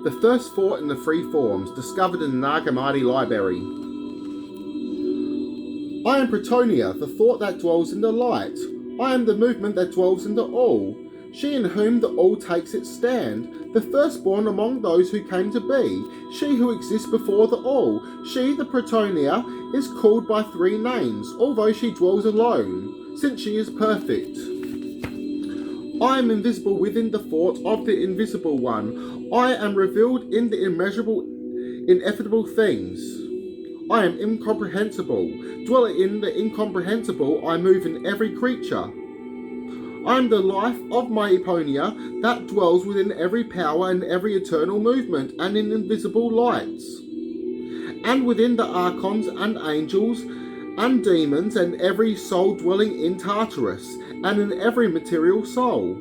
The first thought in the three forms, discovered in the hammadi library. I am Pretonia, the thought that dwells in the light. I am the movement that dwells in the all. She in whom the all takes its stand, the firstborn among those who came to be. She who exists before the all. She, the Pretonia, is called by three names, although she dwells alone, since she is perfect. I am invisible within the thought of the invisible one. I am revealed in the immeasurable, ineffable things. I am incomprehensible. Dwelling in the incomprehensible, I move in every creature. I am the life of my Eponia that dwells within every power and every eternal movement and in invisible lights. And within the archons and angels and demons and every soul dwelling in Tartarus and in every material soul.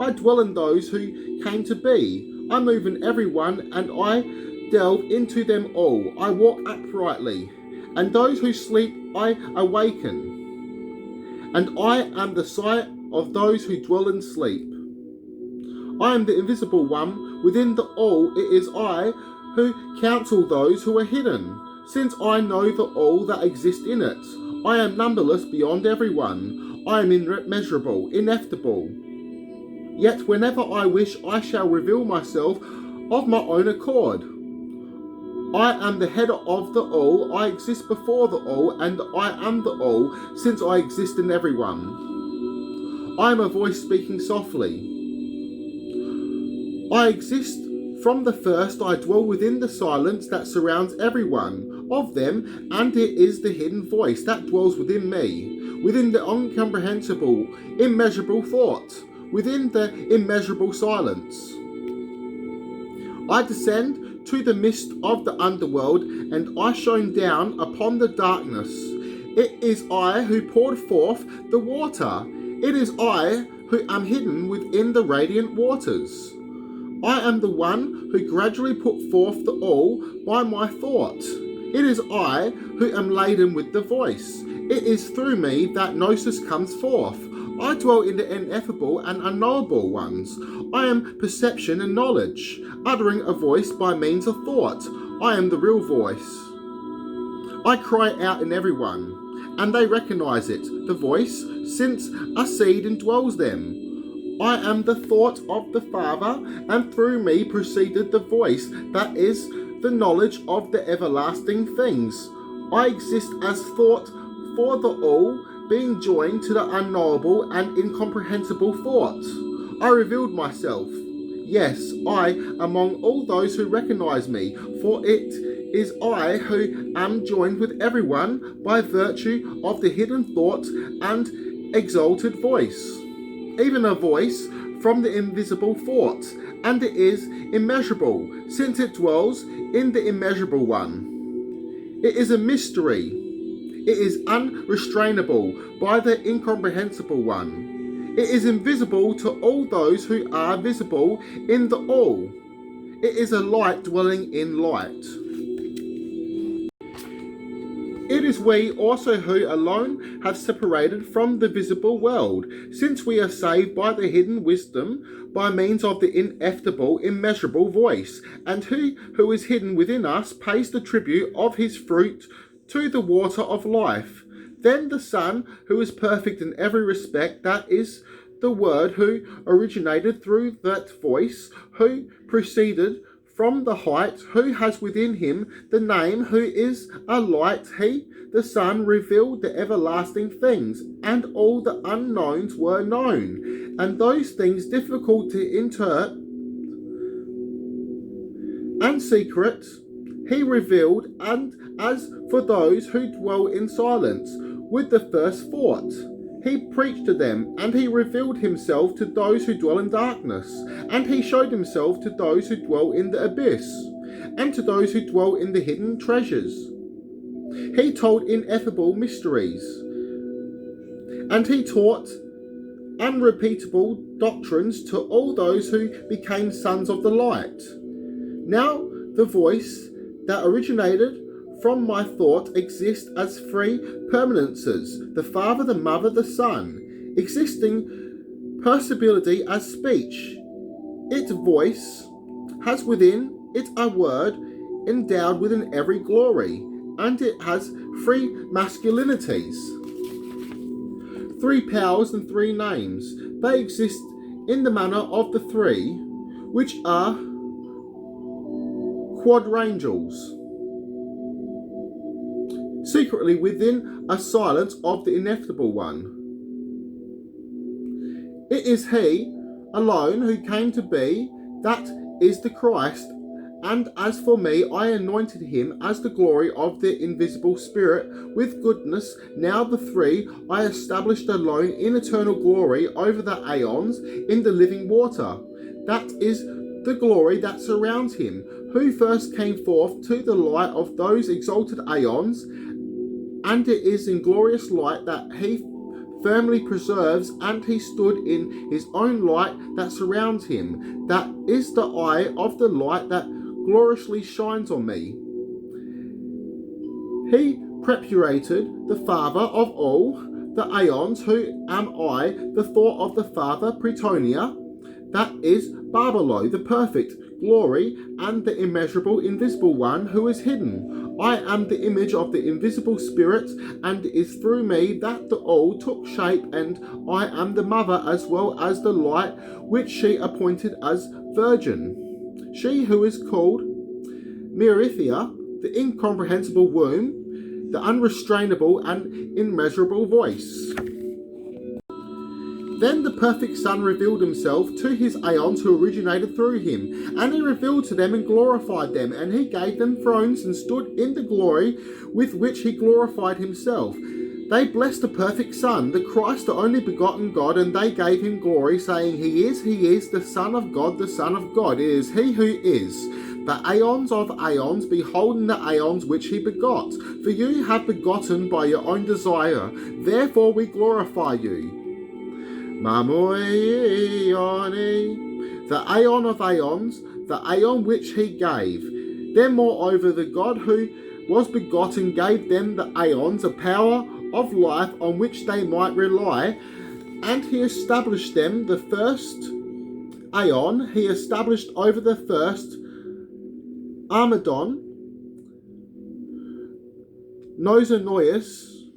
I dwell in those who came to be. I move in everyone and I delve into them all. I walk uprightly, and those who sleep I awaken. And I am the sight of those who dwell in sleep. I am the invisible one within the all. It is I who counsel those who are hidden, since I know the all that exists in it. I am numberless beyond everyone. I am immeasurable, ineffable. Yet whenever I wish, I shall reveal myself of my own accord. I am the head of the all. I exist before the all, and I am the all, since I exist in everyone. I am a voice speaking softly. I exist from the first. I dwell within the silence that surrounds everyone of them, and it is the hidden voice that dwells within me, within the incomprehensible, immeasurable thought, within the immeasurable silence. I descend to the mist of the underworld, and I shine down upon the darkness. It is I who poured forth the water. It is I who am hidden within the radiant waters. I am the one who gradually put forth the all by my thought. It is I who am laden with the voice. It is through me that Gnosis comes forth. I dwell in the ineffable and unknowable ones. I am perception and knowledge, uttering a voice by means of thought. I am the real voice. I cry out in everyone, and they recognize it, the voice, since a seed indwells them. I am the thought of the Father, and through me proceeded the voice that is the knowledge of the everlasting things. I exist as thought for the all, being joined to the unknowable and incomprehensible thought. I revealed myself. Yes, I among all those who recognize me, for it is I who am joined with everyone by virtue of the hidden thought and exalted voice, even a voice from the invisible thought, and it is immeasurable, since it dwells in the immeasurable one. It is a mystery. It is unrestrainable by the incomprehensible one. It is invisible to all those who are visible in the all. It is a light dwelling in light. It is we also who alone have separated from the visible world, since we are saved by the hidden wisdom, by means of the ineffable, immeasurable voice, and he who is hidden within us pays the tribute of his fruit to the water of life. Then the Son, who is perfect in every respect, that is the Word who originated through that voice, who proceeded from the height, who has within him the name, who is a light, he, the Son, revealed the everlasting things, and all the unknowns were known, and those things difficult to interpret and secret he revealed, and as for those who dwell in silence, with the first thought, he preached to them, and he revealed himself to those who dwell in darkness, and he showed himself to those who dwell in the abyss, and to those who dwell in the hidden treasures. He told ineffable mysteries, and he taught unrepeatable doctrines to all those who became sons of the light. Now the voice that originated from my thought exists as three permanences: the Father, the Mother, the Son, existing perceptibility as speech. Its voice has within it a word endowed within every glory, and it has three masculinities, three powers and three names. They exist in the manner of the three, which are quadrangles, secretly within a silence of the ineffable one. It is he alone who came to be, that is the Christ, and as for me, I anointed him as the glory of the invisible Spirit with goodness. Now the three I established alone in eternal glory over the Aeons in the living water. That is the glory that surrounds him, who first came forth to the light of those exalted Aeons, and it is in glorious light that he firmly preserves, and he stood in his own light that surrounds him. That is the eye of the light that gloriously shines on me. He preparated the Father of all the Aeons, who am I, the thought of the Father, Pretonia, that is Barbelo, the perfect glory, and the immeasurable invisible one who is hidden. I am the image of the invisible Spirit, and it is through me that the all took shape, and I am the mother as well as the light which she appointed as virgin. She who is called Merithia, the incomprehensible womb, the unrestrainable and immeasurable voice. Then the perfect Son revealed himself to his Aeons who originated through him, and he revealed to them and glorified them, and he gave them thrones and stood in the glory with which he glorified himself. They blessed the perfect Son, the Christ, the only begotten God, and they gave him glory, saying, He is the Son of God, the Son of God. It is he who is the Aeons of Aeons, beholding the Aeons which he begot. For you have begotten by your own desire, therefore we glorify you. Mamoioni, the Aeon of Aeons, the Aeon which he gave. Then moreover the God who was begotten gave them the Aeons, a power of life on which they might rely, and he established them. The first Aeon he established over the first Armaddon, Nosanoius,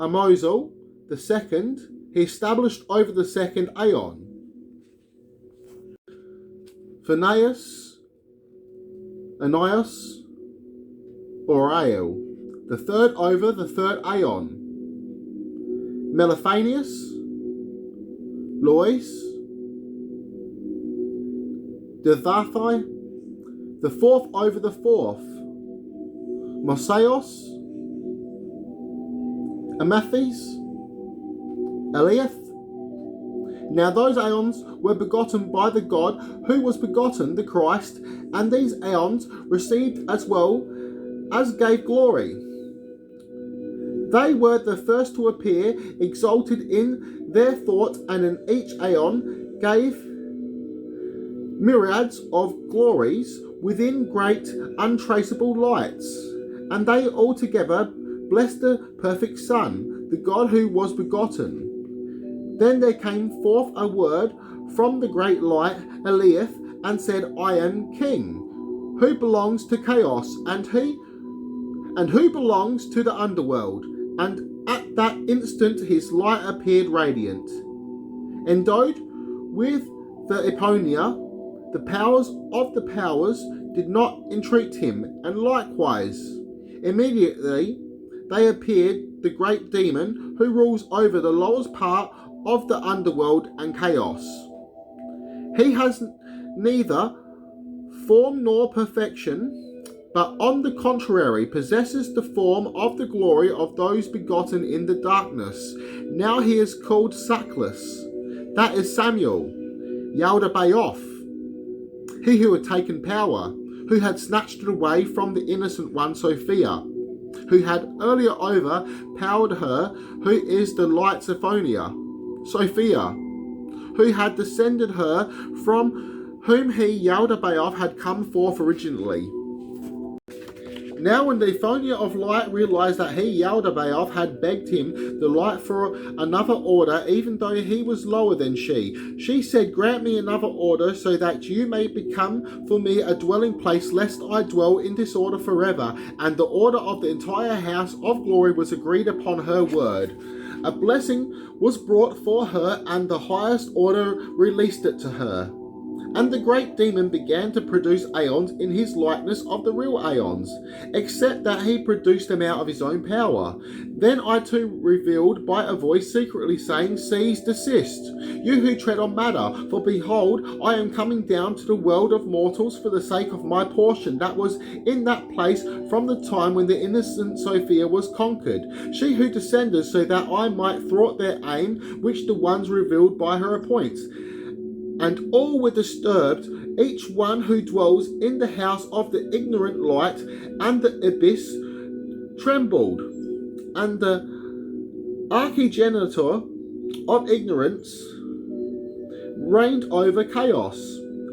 Amosal, the second he established over the second Aeon, Phineas, Anios, Orael, the third over the third Aeon, Meliphanius, Lois, Devathai, the fourth over the fourth, Mosaios, Amethes, Eliath. Now those Aeons were begotten by the God who was begotten, the Christ, and these Aeons received as well as gave glory. They were the first to appear, exalted in their thought, and in each Aeon gave myriads of glories within great untraceable lights. And they altogether blessed the perfect Son, the God who was begotten. Then there came forth a word from the great light, Eliath, and said, I am king, who belongs to chaos, and who belongs to the underworld. And at that instant his light appeared radiant. Endowed with the Eponia, the powers of the powers did not entreat him, and likewise immediately they appeared the great demon who rules over the lowest part of the underworld and chaos. He has neither form nor perfection, but on the contrary possesses the form of the glory of those begotten in the darkness. Now he is called Sackless, that is Samuel, Yaldabaoth, he who had taken power, who had snatched it away from the innocent one Sophia, who had earlier overpowered her, who is the light Sophia, who had descended her, from whom he, Yaldabaoth, had come forth originally. Now when the Pretonia of Light realized that he, Yaldabaoth, had begged him the light for another order, even though he was lower than she said, "Grant me another order, so that you may become for me a dwelling place, lest I dwell in disorder forever." And the order of the entire house of glory was agreed upon her word. A blessing was brought for her, and the highest order released it to her. And the great demon began to produce Aeons in his likeness of the real Aeons, except that he produced them out of his own power. Then I too revealed by a voice secretly saying, "Cease, desist, you who tread on matter, for behold, I am coming down to the world of mortals for the sake of my portion that was in that place from the time when the innocent Sophia was conquered, she who descended so that I might thwart their aim, which the ones revealed by her appoints." And all were disturbed, each one who dwells in the house of the ignorant light, and the abyss trembled. And the archigenitor of ignorance reigned over chaos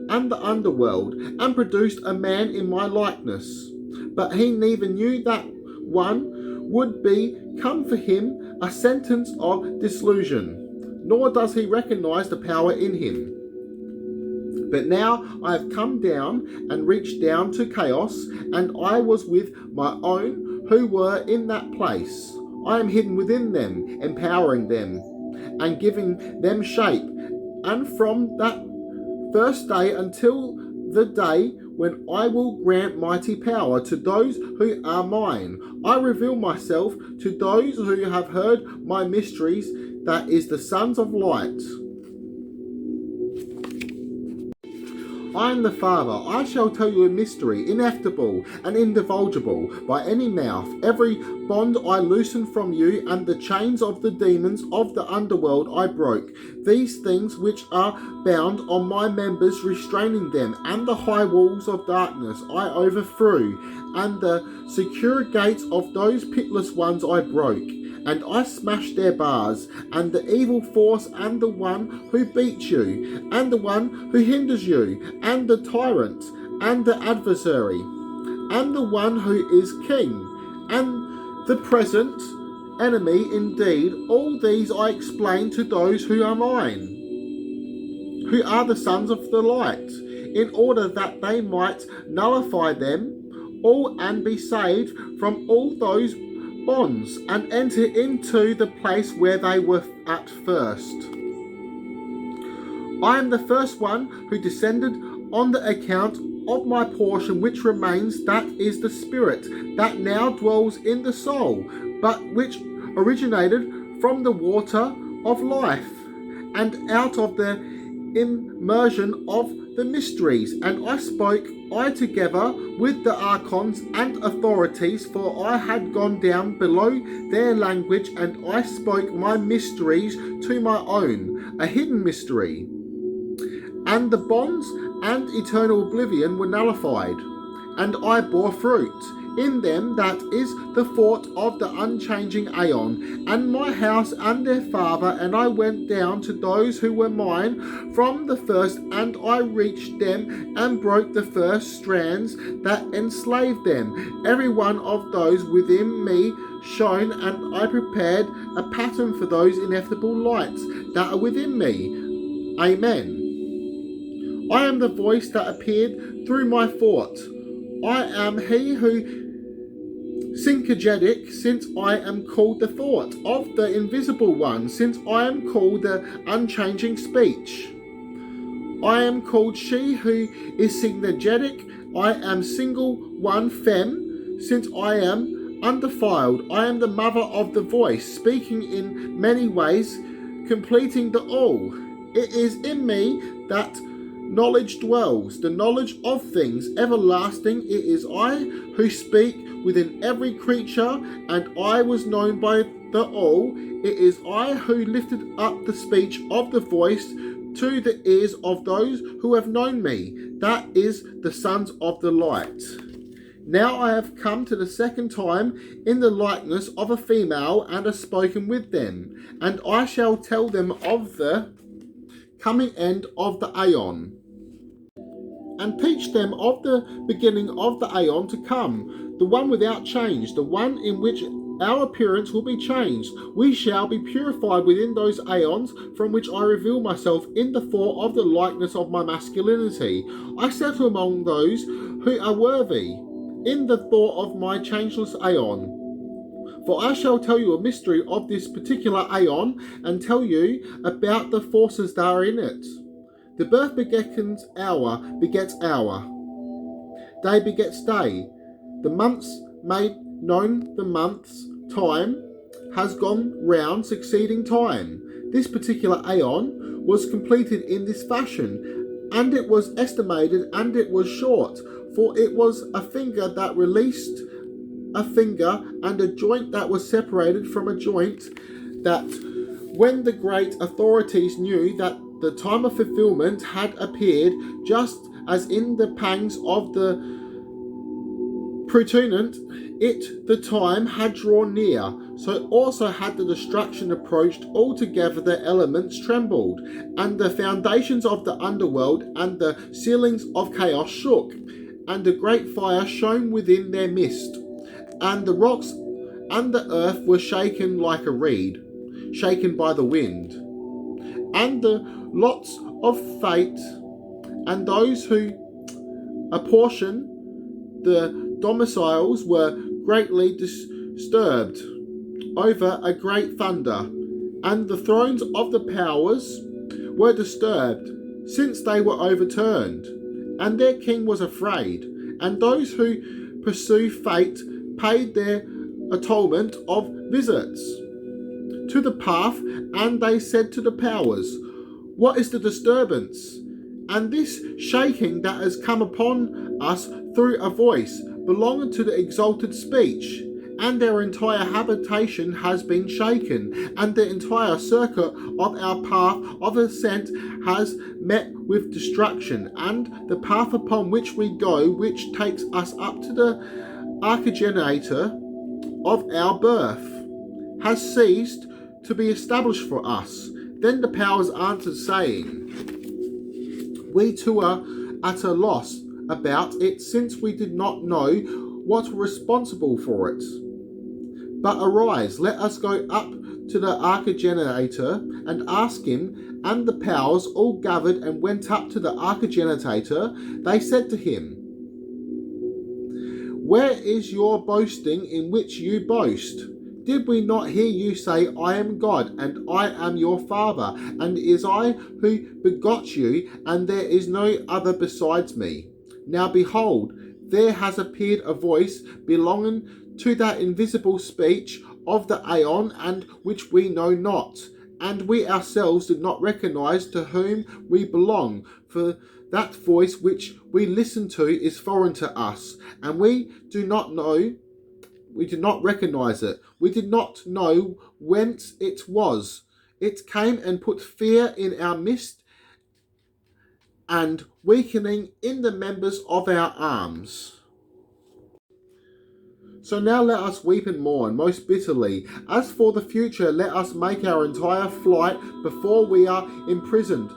and the underworld, and produced a man in my likeness. But he neither knew that one would be come for him a sentence of disillusion, nor does he recognize the power in him. But now I have come down and reached down to chaos, and I was with my own who were in that place. I am hidden within them, empowering them and giving them shape. And from that first day until the day when I will grant mighty power to those who are mine, I reveal myself to those who have heard my mysteries, that is the sons of light. I am the Father. I shall tell you a mystery, ineffable and indivulgible by any mouth. Every bond I loosened from you, and the chains of the demons of the underworld I broke. These things which are bound on my members, restraining them, and the high walls of darkness I overthrew, and the secure gates of those pitiless ones I broke. And I smashed their bars, and the evil force, and the one who beats you, and the one who hinders you, and the tyrant, and the adversary, and the one who is king, and the present enemy indeed. All these I explain to those who are mine, who are the sons of the light, in order that they might nullify them all and be saved from all those bonds, and enter into the place where they were at first. I am the first one who descended on the account of my portion which remains, that is the spirit that now dwells in the soul, but which originated from the water of life, and out of the immersion of the mysteries. And I spoke, I together with the archons and authorities, for I had gone down below their language, and I spoke my mysteries to my own, a hidden mystery. And the bonds and eternal oblivion were nullified, and I bore fruit in them, that is the thought of the unchanging Aeon, and my house and their father. And I went down to those who were mine from the first, and I reached them and broke the first strands that enslaved them. Every one of those within me shone, and I prepared a pattern for those ineffable lights that are within me. Amen. I am the voice that appeared through my thought. I am he who syncagedic, since I am called the thought of the invisible one, since I am called the unchanging speech. I am called she who is syncagedic. I am single one femme, since I am undefiled. I am the mother of the voice, speaking in many ways, completing the all. It is in me that knowledge dwells, the knowledge of things everlasting. It is I who speak within every creature, and I was known by the all. It is I who lifted up the speech of the voice to the ears of those who have known me, that is the sons of the light. Now I have come to the second time in the likeness of a female, and have spoken with them, and I shall tell them of the coming end of the Aeon, and teach them of the beginning of the Aeon to come. the one without change, the one in which our appearance will be changed. We shall be purified within those aeons from which I reveal myself in the form of the likeness of my masculinity. I settle among those who are worthy in the thought of my changeless aeon. For I shall tell you a mystery of this particular aeon and tell you about the forces that are in it. The birth begets hour, day begets day. The months made known the month's time has gone round succeeding time. This particular aeon was completed in this fashion, and it was estimated, and it was short, for it was a finger that released a finger, and a joint that was separated from a joint, that when the great authorities knew that the time of fulfillment had appeared, just as in the pangs of the Pretonia, the time had drawn near, so also had the destruction approached. Altogether the elements trembled, and the foundations of the underworld and the ceilings of chaos shook, and a great fire shone within their midst, and the rocks and the earth were shaken like a reed, shaken by the wind, and the lots of fate, and those who apportion the domiciles were greatly disturbed over a great thunder, and the thrones of the powers were disturbed, since they were overturned, and their king was afraid, and those who pursue fate paid their atonement of visits to the path, and they said to the powers, what is the disturbance? And this shaking that has come upon us through a voice belonging to the exalted speech, and their entire habitation has been shaken, and the entire circuit of our path of ascent has met with destruction, and the path upon which we go, which takes us up to the archigenitor of our birth, has ceased to be established for us. Then the powers answered, saying, we too are at a loss about it, since we did not know what were responsible for it. But arise, let us go up to the archigenitor and ask him. And the powers all gathered and went up to the archigenitor. They said to him, where is your boasting in which you boast? Did we not hear you say, I am God, and I am your Father, and it is I who begot you, and there is no other besides me? Now behold, there has appeared a voice belonging to that invisible speech of the Aeon, and which we know not, and we ourselves did not recognize to whom we belong, for that voice which we listen to is foreign to us, and we do not recognize it. We did not know whence it was. It came and put fear in our midst, and weakening in the members of our arms. So now let us weep and mourn most bitterly. As for the future, let us make our entire flight before we are imprisoned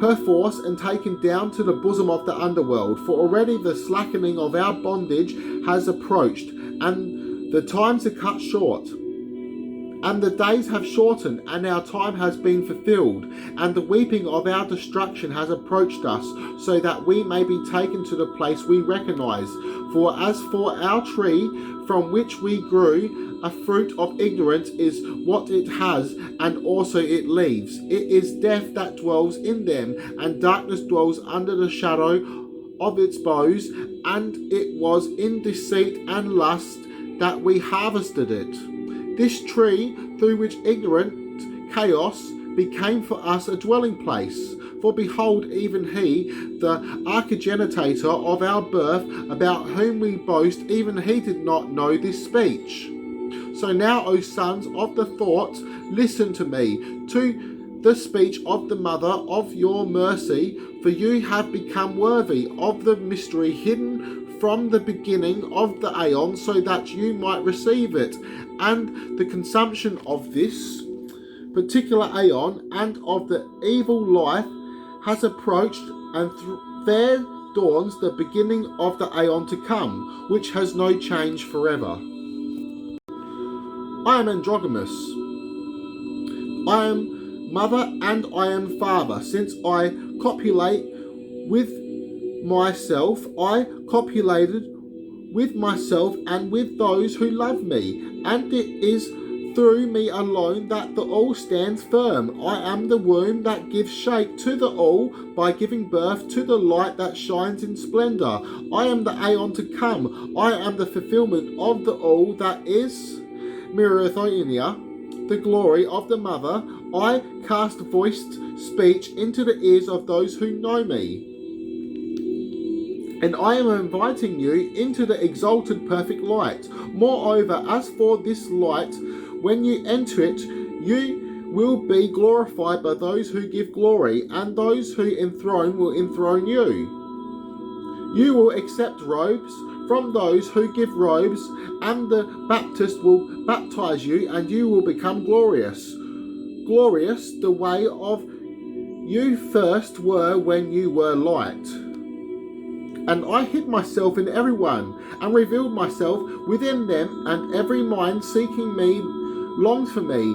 perforce and taken down to the bosom of the underworld. For already the slackening of our bondage has approached, and the times are cut short, and the days have shortened, and our time has been fulfilled, and the weeping of our destruction has approached us, so that we may be taken to the place we recognize. For as for our tree, from which we grew, a fruit of ignorance is what it has, and also it leaves. It is death that dwells in them, and darkness dwells under the shadow of its boughs, and it was in deceit and lust that we harvested it. This tree, through which ignorant chaos became for us a dwelling place. For behold, even he, the archigenitor of our birth, about whom we boast, even he did not know this speech. So now, O sons of the thought, listen to me, to the speech of the mother of your mercy, for you have become worthy of the mystery hidden from the beginning of the Aeon, so that you might receive it, and the consumption of this particular Aeon and of the evil life has approached, and there dawns the beginning of the Aeon to come, which has no change forever. I am androgynous. I am mother and I am father. Since I copulate with myself, I copulated with myself and with those who love me, and it is through me alone that the all stands firm. I am the womb that gives shape to the all by giving birth to the light that shines in splendour. I am the Aeon to come. I am the fulfilment of the all that is Pretonia, the glory of the mother. I cast voiced speech into the ears of those who know me. And I am inviting you into the exalted perfect light. Moreover, as for this light, when you enter it, you will be glorified by those who give glory, and those who enthrone will enthrone you. You will accept robes from those who give robes, and the Baptist will baptize you, and you will become glorious. Glorious the way of you first were when you were light. And I hid myself in everyone, and revealed myself within them, and every mind seeking me longs for me.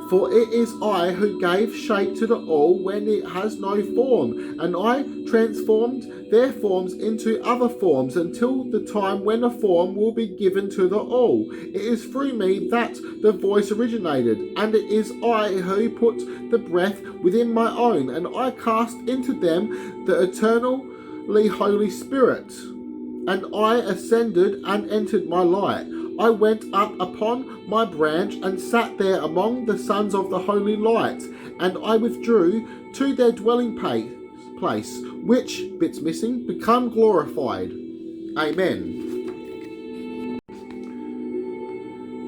For it is I who gave shape to the all when it has no form, and I transformed their forms into other forms until the time when a form will be given to the all. It is through me that the voice originated, and it is I who put the breath within my own, and I cast into them the eternally Holy Spirit. And I ascended and entered my light. I went up upon my branch and sat there among the sons of the holy light, and I withdrew to their dwelling place, which, bits missing, become glorified. Amen.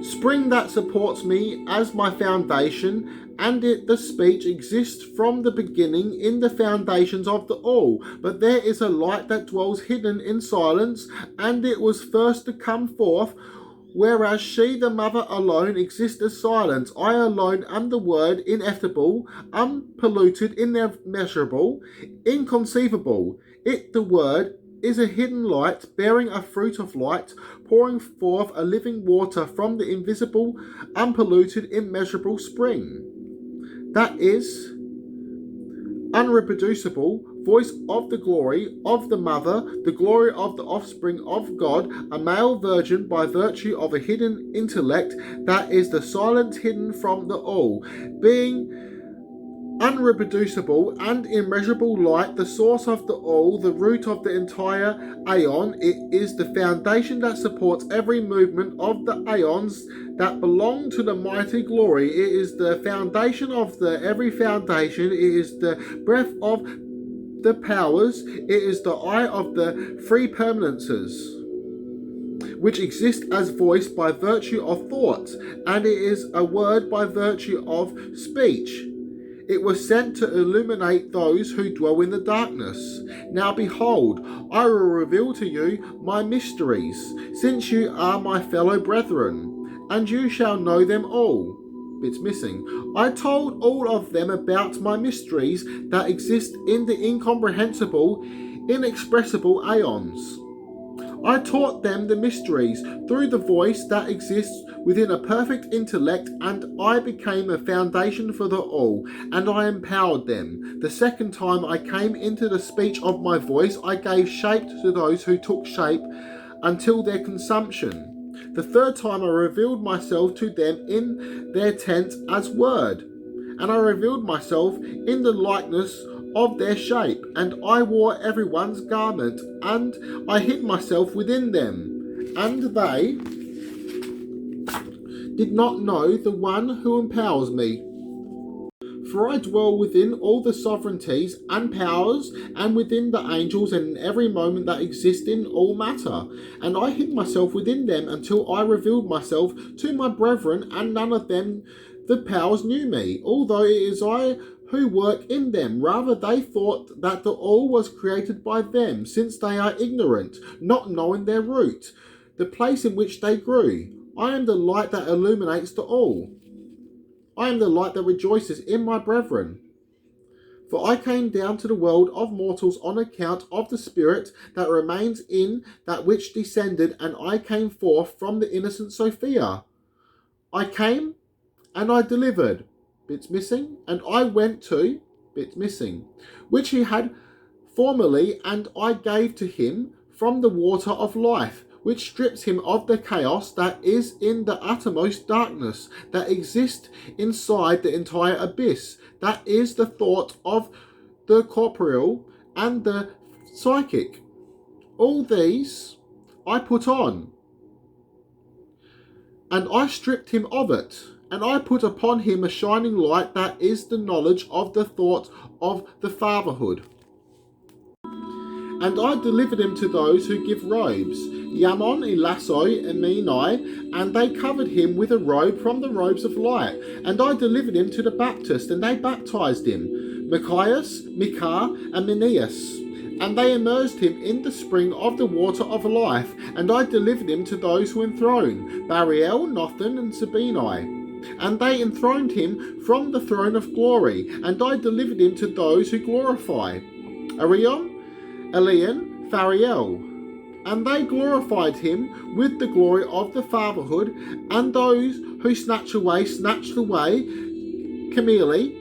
Spring that supports me as my foundation, and it, the speech, exists from the beginning in the foundations of the all. But there is a light that dwells hidden in silence, and it was first to come forth, whereas she, the mother, alone exists as silence. I alone am the word, ineffable, unpolluted, immeasurable, inconceivable. It, the word, is a hidden light, bearing a fruit of light, pouring forth a living water from the invisible, unpolluted, immeasurable spring. That is unreproducible, voice of the glory of the mother, the glory of the offspring of God, a male virgin by virtue of a hidden intellect that is the silence hidden from the all, being unreproducible and immeasurable light, the source of the all, the root of the entire Aeon. It is the foundation that supports every movement of the Aeons that belong to the mighty glory. It is the foundation of every foundation. It is the breath of the powers. It is the eye of the three permanences, which exist as voice by virtue of thought, and it is a word by virtue of speech. It was sent to illuminate those who dwell in the darkness. Now behold, I will reveal to you my mysteries, since you are my fellow brethren, and you shall know them all. Bits missing. I told all of them about my mysteries that exist in the incomprehensible, inexpressible Aeons. I taught them the mysteries through the voice that exists within a perfect intellect, and I became a foundation for the all, and I empowered them. The second time I came into the speech of my voice, I gave shape to those who took shape until their consumption. The third time I revealed myself to them in their tent as word, and I revealed myself in the likeness of their shape, and I wore everyone's garment, and I hid myself within them, and they did not know the one who empowers me. For I dwell within all the sovereignties and powers, and within the angels, and in every moment that exists in all matter. And I hid myself within them until I revealed myself to my brethren, and none of them, the powers, knew me, although it is I who work in them. Rather, they thought that the all was created by them, since they are ignorant, not knowing their root, the place in which they grew. I am the light that illuminates the all. I am the light that rejoices in my brethren. For I came down to the world of mortals on account of the spirit that remains in that which descended, and I came forth from the innocent Sophia. I came and I delivered, bits missing, and I went to, bits missing, which he had formerly, and I gave to him from the water of life, which strips him of the chaos that is in the uttermost darkness, that exists inside the entire abyss, that is the thought of the corporeal and the psychic. All these I put on, and I stripped him of it, and I put upon him a shining light that is the knowledge of the thought of the fatherhood. And I delivered him to those who give robes, Yamon, Elassoi, and Menai, and they covered him with a robe from the robes of light. And I delivered him to the Baptist, and they baptized him, Machias, Micah, and Meneas. And they immersed him in the spring of the water of life. And I delivered him to those who enthroned, Bariel, Nothan, and Sabini. And they enthroned him from the throne of glory. And I delivered him to those who glorify, Arion, Elian, Phariel, and they glorified him with the glory of the fatherhood, and those who snatched away, Camille,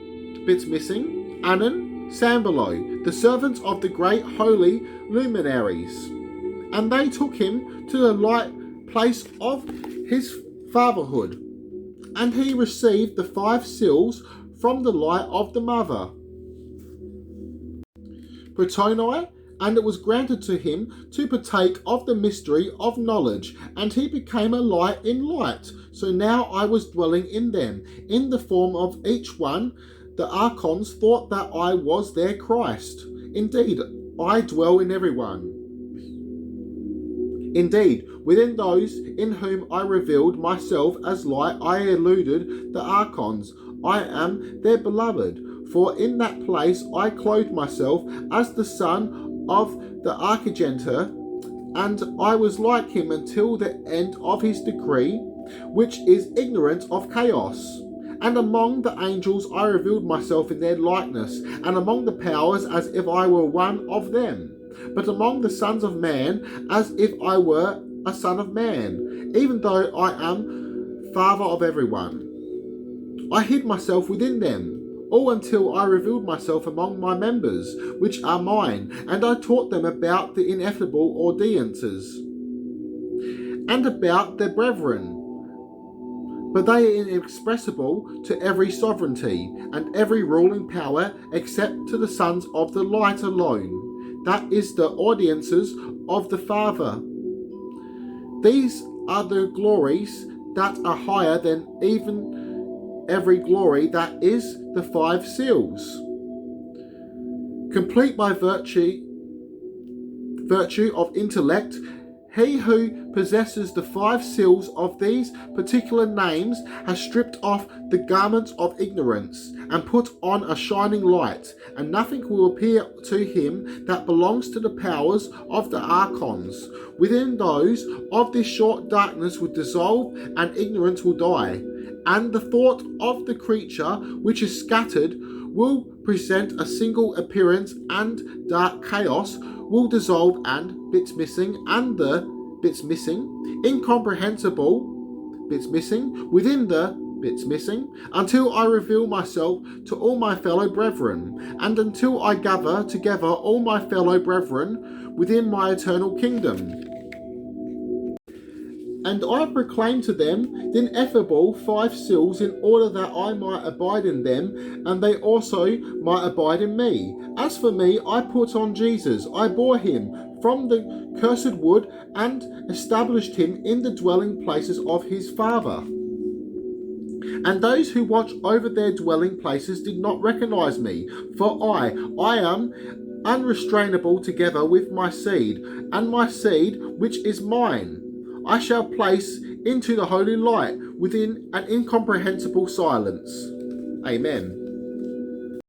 bits missing, Anan, Sambalo, the servants of the great holy luminaries. And they took him to the light place of his fatherhood, and he received the 5 seals from the light of the mother, Pretonia. And it was granted to him to partake of the mystery of knowledge, and he became a light in light. So now I was dwelling in them, in the form of each one. The archons thought that I was their Christ. Indeed, I dwell in everyone. Indeed, within those in whom I revealed myself as light, I eluded the archons. I am their beloved, for in that place I clothed myself as the son of the Archangenter, and I was like him until the end of his decree, which is ignorant of chaos. And among the angels I revealed myself in their likeness, and among the powers as if I were one of them, but among the sons of man as if I were a son of man, even though I am father of everyone. I hid myself within them, all until I revealed myself among my members, which are mine, and I taught them about the ineffable ordinances, and about their brethren. But they are inexpressible to every sovereignty, and every ruling power, except to the sons of the light alone. That is the ordinances of the Father. These are the glories that are higher than even every glory, that is the 5 seals. Complete by virtue of intellect, he who possesses the 5 seals of these particular names has stripped off the garments of ignorance and put on a shining light, and nothing will appear to him that belongs to the powers of the archons. Within those of this short darkness will dissolve, and ignorance will die, and the thought of the creature which is scattered will present a single appearance, and dark chaos will dissolve, and bits missing, and the bits missing, incomprehensible bits missing, within the bits missing, until I reveal myself to all my fellow brethren, and until I gather together all my fellow brethren within my eternal kingdom. And I proclaim to them the ineffable 5 seals, in order that I might abide in them, and they also might abide in me. As for me, I put on Jesus. I bore him from the cursed wood, and established him in the dwelling places of his Father. And those who watch over their dwelling places did not recognize me, for I am unrestrainable together with my seed, and my seed which is mine I shall place into the holy light within an incomprehensible silence. Amen.